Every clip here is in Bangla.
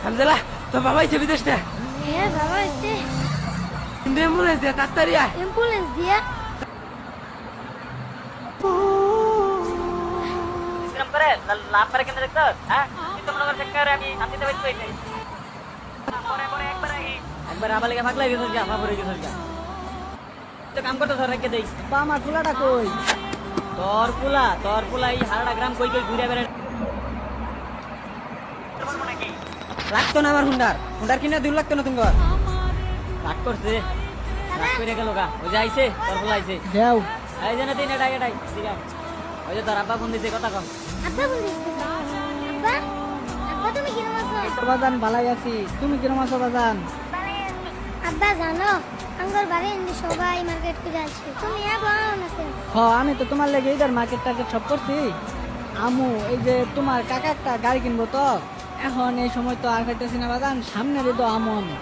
হামজালা তো বাবা এসে বিদেশ থেকে হ্যাঁ বাবা এসে অ্যাম্বুলেন্স দিয়ে তাড়াতাড়ি আয় অ্যাম্বুলেন্স দিয়া সিরাম করে লাভ করে কেন দেখতো হ্যাঁ কিন্তু মনে করে চেক আমি শান্তিতে বেঁচে পাইছি পরে পরে একবার আবার লেগে পাগলা গেছিস যা আমার পরে গেছিস যা তো কাম করতে ধর রেখে দেই বা আমার ফুলাটা কই? তোর পুলা এই হারাটা গ্রাম কই কই ঘুরে বেড়ে লাগতো না আমার হুন্ডার কিনে 2 লাগতো না তোমার। রাগ করছে রাগ করে গেল গা ওই যে আইছে তোর পুলা আইছে যাও এই যে না তিন এটাই ঠিক আছে ওই যে তোর আব্বা ফোন দিছে কথা কম আব্বা বলিস আব্বা আব্বা তুমি কিরম আছো বাজান ভালাই আছি, তুমি কিরম আছো বাজান? আব্বা জানো আঙ্গর বাড়ি এনে সবাই মার্কেট করে আসছে তুমি বাও না কেন আমি তো তোমার লেগে ইদার মার্কেট টার্কেট সব করছি। আমু এই যে তোমার কাকা একটা গাড়ি কিনবো তো, এখন এই সময় তো আর খাইতেছি না বাজান, সামনে রে তো আমু আমি।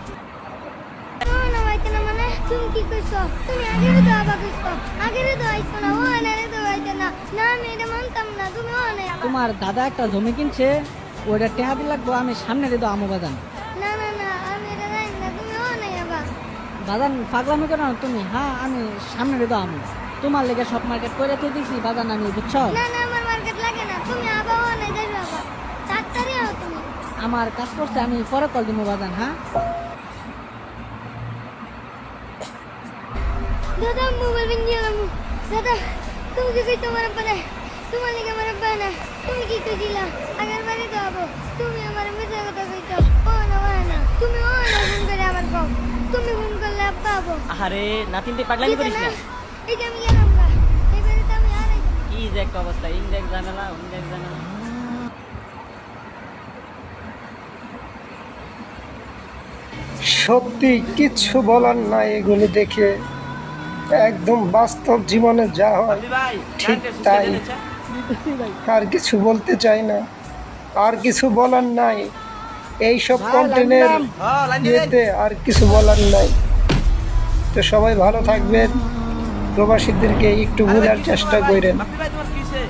না ভাইতে না মানে তুমি কি কইছো তুমি আগের তো আবার কইছো আগের তো আইছো না ও না রে তো ভাইতে না না আমি এটা মানতাম না তুমি ও না তোমার দাদা একটা জমি কিনছে, ওইটা টেহা দিল লাগবো, আমি সামনে রে তো আমু বাজান। না না না আমি এটা জানি না তুমি ও না আবার বাজান পাগলামি করো না তুমি, হ্যাঁ আমি সামনে রে তো আমু, তোমার লেগে সব মার্কেট করে তো দিছি বাজান আমি, বুঝছো? না না আমার মার্কেট লাগে না তুমি আবার ও না যাইবে আবার ডাক্তারই হও তুমি আমার কাজ করছে, আমি পরে কল দিব বাজান। হ্যাঁ দাদা মোবাইল ভেঙে গেলাম দাদা তুমি কি কইছো আমার আব্বা তোমার লিগে আমার আব্বা না তুমি কি কইছিলা আগের বারে তো আবো তুমি আমার মিথ্যা কথা কইছো ও না তুমি ও না ফোন করে আমার কও তুমি ফোন করলে আব্বা আবো আরে নাতিনতে পাগলামি করিস না এই যে আমি গেলাম গা এইবারে তো আমি আর কি যে একটা অবস্থা ইনডেক্স ঝামেলা সত্যি কিচ্ছু বলার নাই, এগুলি দেখে একদম বাস্তব জীবনে যা হয় ঠিক তাই। আর কিছু বলতে চাই না, আর কিছু বলার নাই, এইসব কন্টেন্টের ইয়েতে আর কিছু বলার নাই। তো সবাই ভালো থাকবেন, প্রবাসীদেরকে একটু বোঝার চেষ্টা করেন। ভাই তোমার কিসে